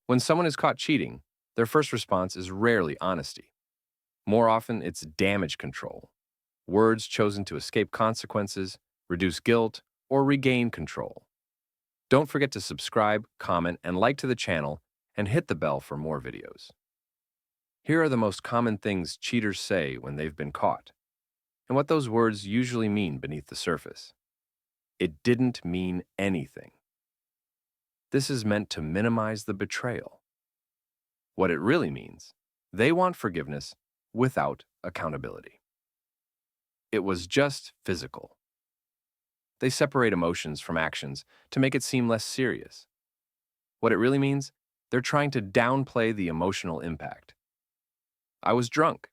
When someone is caught cheating, their first response is rarely honesty. More often, it's damage control, words chosen to escape consequences, reduce guilt, or regain control. Don't forget to subscribe, comment, and like to the channel, and hit the bell for more videos. Here are the most common things cheaters say when they've been caught, and what those words usually mean beneath the surface. It didn't mean anything. This is meant to minimize the betrayal. What it really means, they want forgiveness without accountability. It was just physical. They separate emotions from actions to make it seem less serious. What it really means, they're trying to downplay the emotional impact. I was drunk.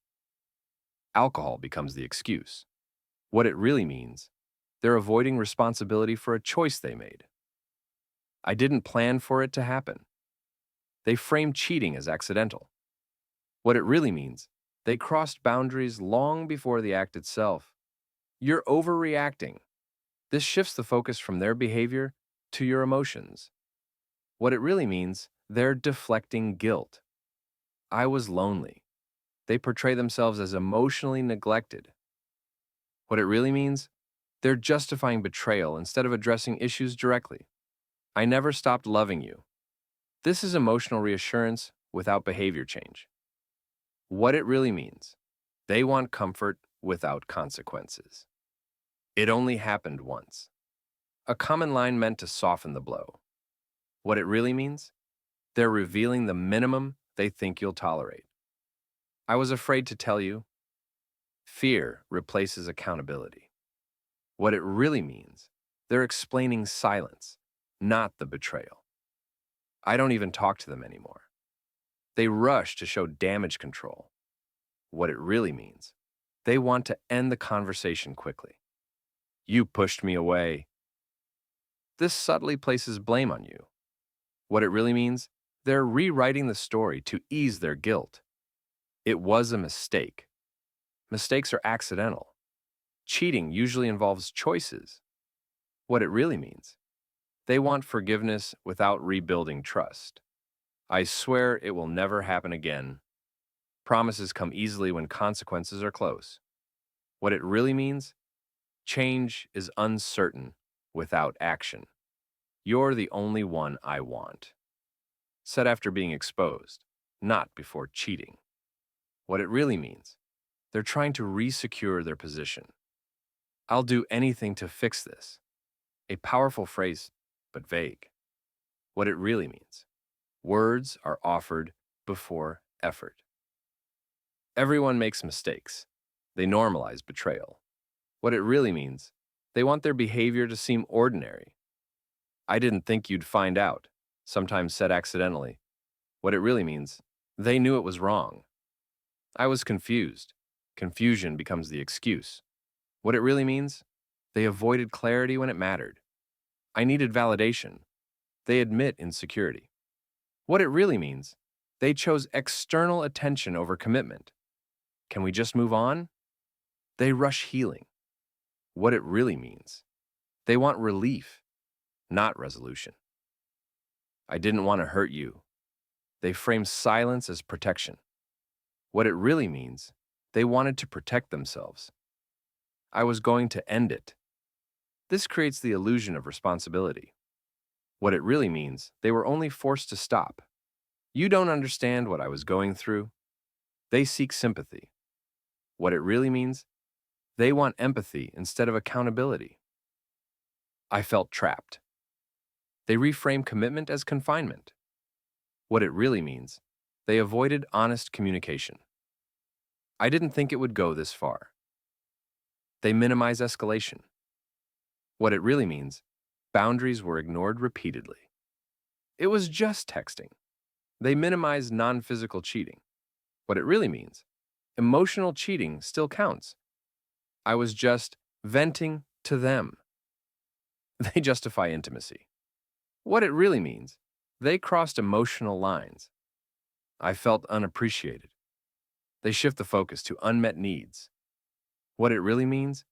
Alcohol becomes the excuse. What it really means, they're avoiding responsibility for a choice they made. I didn't plan for it to happen. They frame cheating as accidental. What it really means, they crossed boundaries long before the act itself. You're overreacting. This shifts the focus from their behavior to your emotions. What it really means, they're deflecting guilt. I was lonely. They portray themselves as emotionally neglected. What it really means, they're justifying betrayal instead of addressing issues directly. I never stopped loving you. This is emotional reassurance without behavior change. What it really means, they want comfort without consequences. It only happened once. A common line meant to soften the blow. What it really means, they're revealing the minimum they think you'll tolerate. I was afraid to tell you. Fear replaces accountability. What it really means, they're explaining silence, not the betrayal. I don't even talk to them anymore. They rush to show damage control. What it really means, they want to end the conversation quickly. You pushed me away. This subtly places blame on you. What it really means, they're rewriting the story to ease their guilt. It was a mistake. Mistakes are accidental. Cheating usually involves choices. What it really means, they want forgiveness without rebuilding trust. I swear it will never happen again. Promises come easily when consequences are close. What it really means, change is uncertain without action. You're the only one I want. Said after being exposed, not before cheating. What it really means, they're trying to re-secure their position. I'll do anything to fix this. A powerful phrase, but vague. What it really means, words are offered before effort. Everyone makes mistakes. They normalize betrayal. What it really means, they want their behavior to seem ordinary. I didn't think you'd find out, sometimes said accidentally. What it really means, they knew it was wrong. I was confused. Confusion becomes the excuse. What it really means, they avoided clarity when it mattered. I needed validation. They admit insecurity. What it really means, they chose external attention over commitment. Can we just move on? They rush healing. What it really means, they want relief, not resolution. I didn't want to hurt you. They frame silence as protection. What it really means, they wanted to protect themselves. I was going to end it. This creates the illusion of responsibility. What it really means, they were only forced to stop. You don't understand what I was going through. They seek sympathy. What it really means, they want empathy instead of accountability. I felt trapped. They reframe commitment as confinement. What it really means, they avoided honest communication. I didn't think it would go this far. They minimize escalation. What it really means, boundaries were ignored repeatedly. It was just texting. They minimize non-physical cheating. What it really means, emotional cheating still counts. I was just venting to them. They justify intimacy. What it really means, they crossed emotional lines. I felt unappreciated. They shift the focus to unmet needs. What it really means,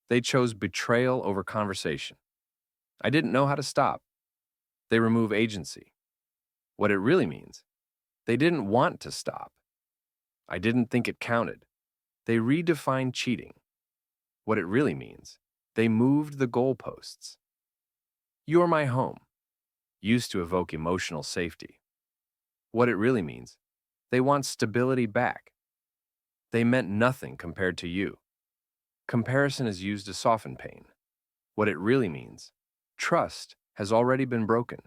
they chose betrayal over conversation. I didn't know how to stop. They remove agency. What it really means, they didn't want to stop. I didn't think it counted. They redefined cheating. What it really means, they moved the goalposts. You're my home used to evoke emotional safety. What it really means, they want stability back. They meant nothing compared to you. Comparison is used to soften pain. What it really means, trust has already been broken.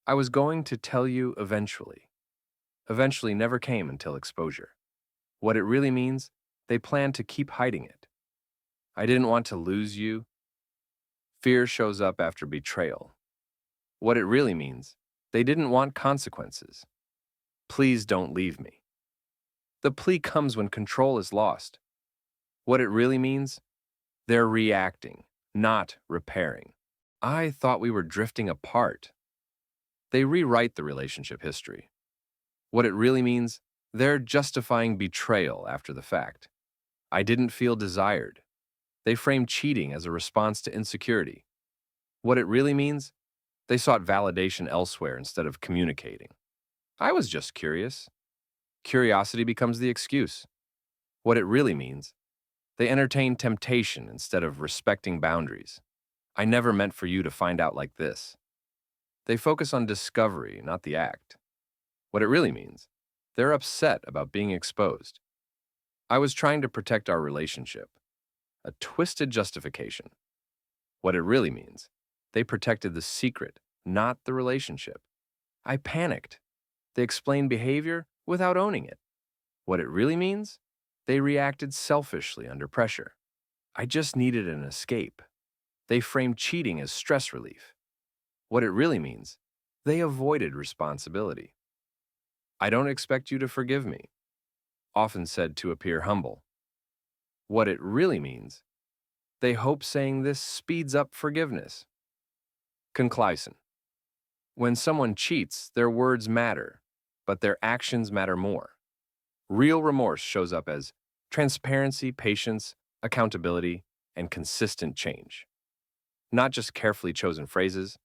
I was going to tell you eventually. Eventually never came until exposure. What it really means, they planned to keep hiding it. I didn't want to lose you. Fear shows up after betrayal. What it really means, they didn't want consequences. Please don't leave me. The plea comes when control is lost. What it really means, they're reacting, not repairing. I thought we were drifting apart. They rewrite the relationship history. What it really means, they're justifying betrayal after the fact. I didn't feel desired. They framed cheating as a response to insecurity. What it really means, they sought validation elsewhere instead of communicating. I was just curious. Curiosity becomes the excuse. What it really means, they entertain temptation instead of respecting boundaries. I never meant for you to find out like this. They focus on discovery, not the act. What it really means, they're upset about being exposed. I was trying to protect our relationship. A twisted justification. What it really means, they protected the secret, not the relationship. I panicked. They explained behavior without owning it. What it really means, they reacted selfishly under pressure. I just needed an escape. They framed cheating as stress relief. What it really means, they avoided responsibility. I don't expect you to forgive me, often said to appear humble. What it really means, they hope saying this speeds up forgiveness. Conclusion. When someone cheats, their words matter, but their actions matter more. Real remorse shows up as transparency, patience, accountability, and consistent change. Not just carefully chosen phrases,